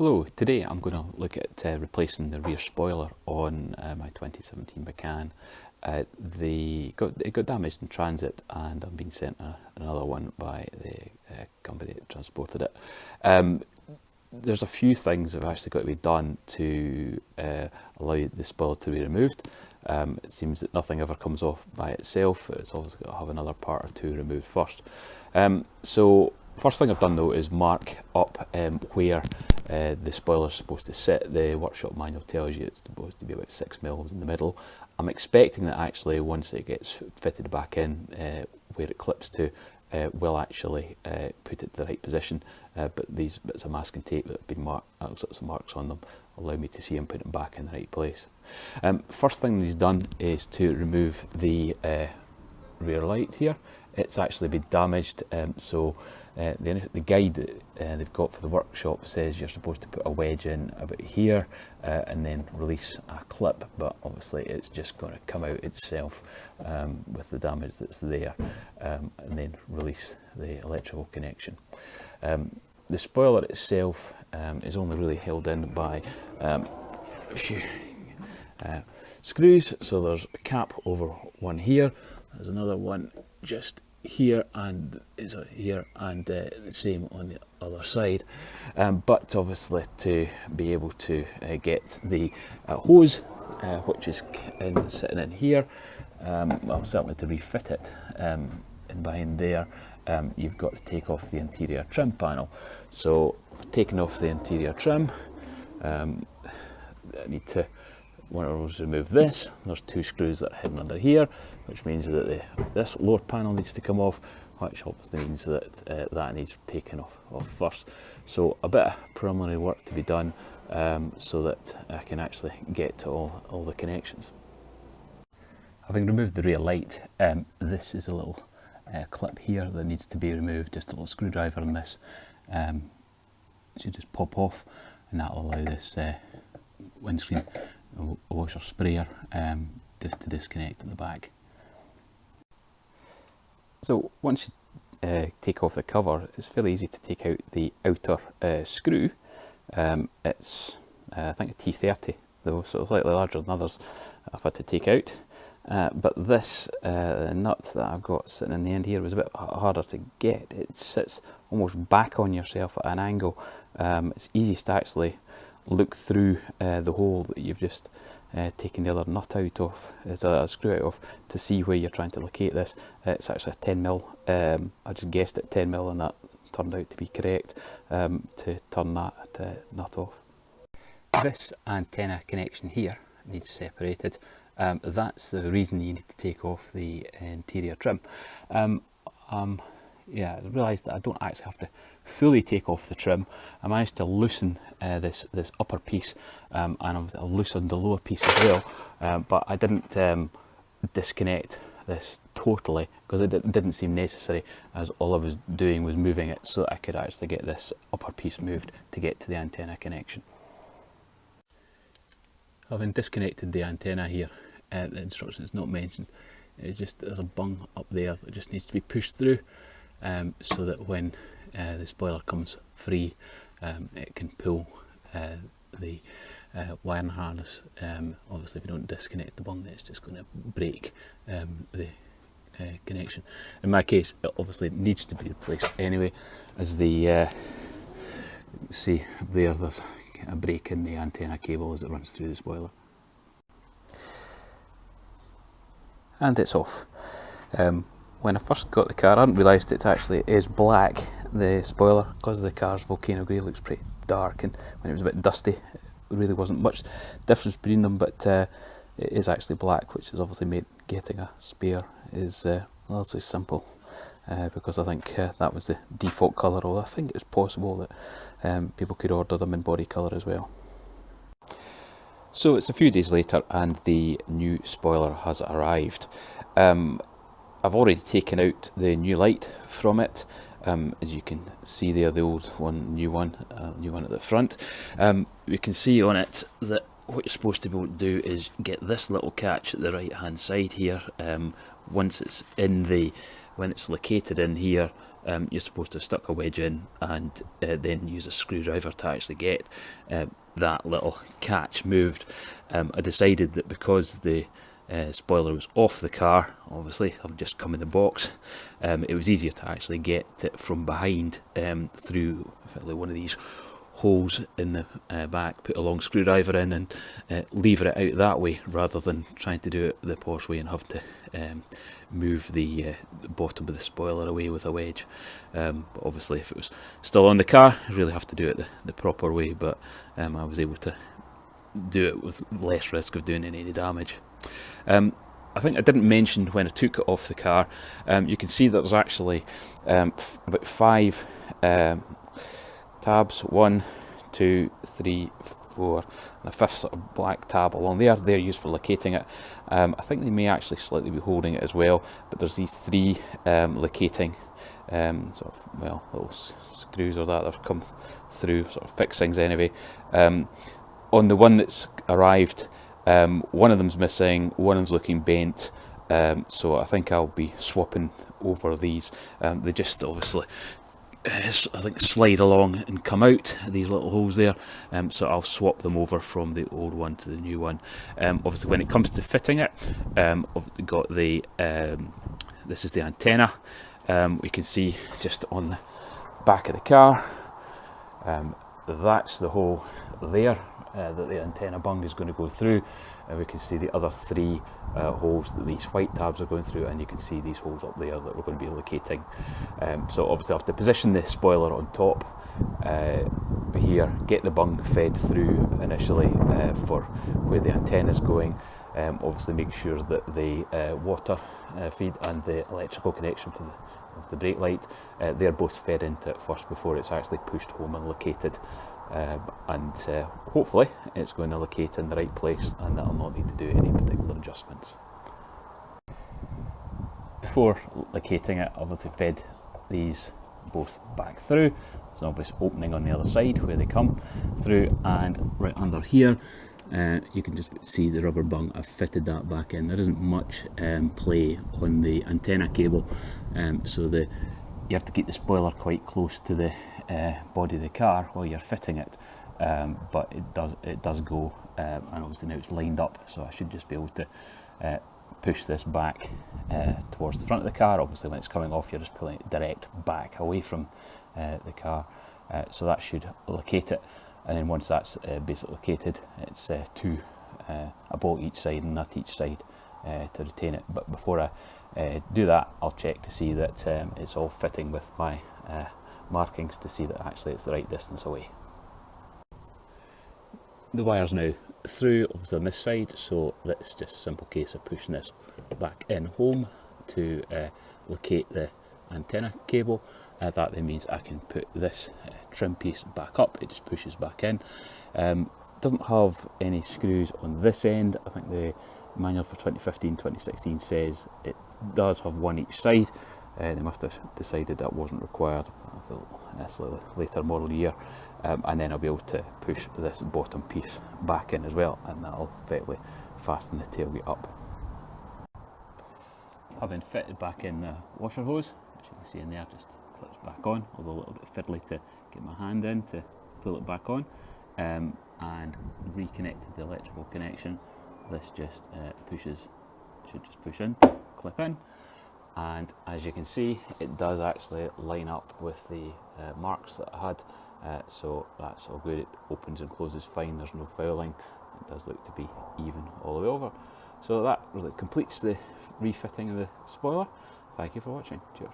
Hello, today I'm going to look at replacing the rear spoiler on my 2017 Macan. It got damaged in transit and I'm being sent another one by the company that transported it. There's a few things that have actually got to be done to allow the spoiler to be removed. It seems that nothing ever comes off by itself. It's always got to have another part or two removed first. So first thing I've done though is mark up where the spoiler is supposed to sit. The workshop manual tells you it's supposed to be about 6 mils in the middle. I'm expecting that actually once it gets fitted back in where it clips to, will actually put it in the right position, but these bits of masking tape that have been marked, lots of marks on them, allow me to see him put it back in the right place. First thing that he's done is to remove the rear light here. It's actually been damaged, so the guide that they've got for the workshop says you're supposed to put a wedge in about here and then release a clip, but obviously it's just going to come out itself with the damage that's there, and then release the electrical connection. The spoiler itself is only really held in by a few screws, so there's a cap over one here, there's another one just here and is here, and the same on the other side, but obviously to be able to get the hose which is sitting in here, well, certainly to refit it in behind there, you've got to take off the interior trim panel. So taking off the interior trim, I need to remove this. There's two screws that are hidden under here, which means that this lower panel needs to come off, which obviously means that that needs taken off first. So a bit of preliminary work to be done so that I can actually get to all the connections. Having removed the rear light, this is a little clip here that needs to be removed, just a little screwdriver on this. It should just pop off, and that will allow this windscreen washer sprayer just to disconnect at the back. So once you take off the cover, it's fairly easy to take out the outer screw. It's I think a T30 though, so slightly larger than others I've had to take out. But this nut that I've got sitting in the end here was a bit harder to get. It sits almost back on yourself at an angle. It's easiest to actually look through the hole that you've just taken the other nut out of, a screw out of, to see where you're trying to locate this. It's actually a 10mm. I just guessed at 10mm and that turned out to be correct to turn that nut off. This antenna connection here needs separated. That's the reason you need to take off the interior trim. Yeah, I realised that I don't actually have to fully take off the trim. I managed to loosen this upper piece, and I've loosened the lower piece as well, but I didn't disconnect this totally because it didn't seem necessary, as all I was doing was moving it so that I could actually get this upper piece moved to get to the antenna connection. Having disconnected the antenna here, the instruction is not mentioned. It's just there's a bung up there that just needs to be pushed through, so that when the spoiler comes free, it can pull the wiring harness. Obviously if you don't disconnect the bung, it's just going to break the connection. In my case, it obviously needs to be replaced anyway, as the you can see there's a break in the antenna cable as it runs through the spoiler. And it's off. When I first got the car, I hadn't realised it actually is black, the spoiler, because the car's volcano grey looks pretty dark, and when it was a bit dusty, it really wasn't much difference between them, but it is actually black, which has obviously made getting a spare is relatively simple, because I think that was the default colour, although I think it's possible that people could order them in body colour as well. So it's a few days later and the new spoiler has arrived. I've already taken out the new light from it. As you can see there, the old one, new one at the front. We can see on it that what you're supposed to be able to do is get this little catch at the right hand side here. Once it's in when it's located in here, you're supposed to stick a wedge in and then use a screwdriver to actually get that little catch moved. I decided that because the spoiler was off the car, obviously I've just come in the box, it was easier to actually get it from behind through effectively one of these holes in the back, put a long screwdriver in and lever it out that way, rather than trying to do it the Porsche way and have to move the bottom of the spoiler away with a wedge. But obviously if it was still on the car, I really have to do it the proper way, but I was able to do it with less risk of doing any damage. I think I didn't mention when I took it off the car, you can see that there's actually about 5 tabs, 1, 2, 3, 4, and a 5th sort of black tab along there. They're used for locating it. I think they may actually slightly be holding it as well, but there's these 3 locating sort of, well, little screws or that have come through, sort of fixings anyway. On the one that's arrived, one of them's missing, one of them's looking bent, so I think I'll be swapping over these. They just obviously I think slide along and come out, these little holes there, so I'll swap them over from the old one to the new one. Obviously when it comes to fitting it, I've got the this is the antenna. We can see just on the back of the car, that's the hole there that the antenna bung is going to go through. We can see the other 3 holes that these white tabs are going through, and you can see these holes up there that we're going to be locating. So obviously I have to position the spoiler on top here, get the bung fed through initially for where the antenna is going. Obviously make sure that the water feed and the electrical connection for the brake light, they're both fed into it first before it's actually pushed home and located. And hopefully it's going to locate in the right place and that I'll not need to do any particular adjustments. Before locating it, I've obviously fed these both back through. There's an obvious opening on the other side where they come through, and right under here you can just see the rubber bung. I've fitted that back in. There isn't much play on the antenna cable, so you have to keep the spoiler quite close to the body of the car while you're fitting it, but it does go, and obviously now it's lined up, so I should just be able to push this back towards the front of the car. Obviously when it's coming off, you're just pulling it direct back away from the car, so that should locate it. And then once that's basically located, it's 2 a bolt each side and nut each side to retain it. But before I do that, I'll check to see that it's all fitting with my markings, to see that actually it's the right distance away. The wire's now through, obviously on this side, so that's just a simple case of pushing this back in home to locate the antenna cable. That then means I can put this trim piece back up. It just pushes back in. Doesn't have any screws on this end. I think the manual for 2015-2016 says it does have 1 each side. They must have decided that wasn't required for a slightly later model year, and then I'll be able to push this bottom piece back in as well, and that'll effectively fasten the tailgate up. Having fitted back in the washer hose, as you can see in there, just clips back on, although a little bit fiddly to get my hand in to pull it back on, and reconnected the electrical connection. This just should just push in, clip in, and as you can see, it does actually line up with the marks that I had, so that's all good. It opens and closes fine, there's no fouling, it does look to be even all the way over. So that really completes the refitting of the spoiler. Thank you for watching. Cheers.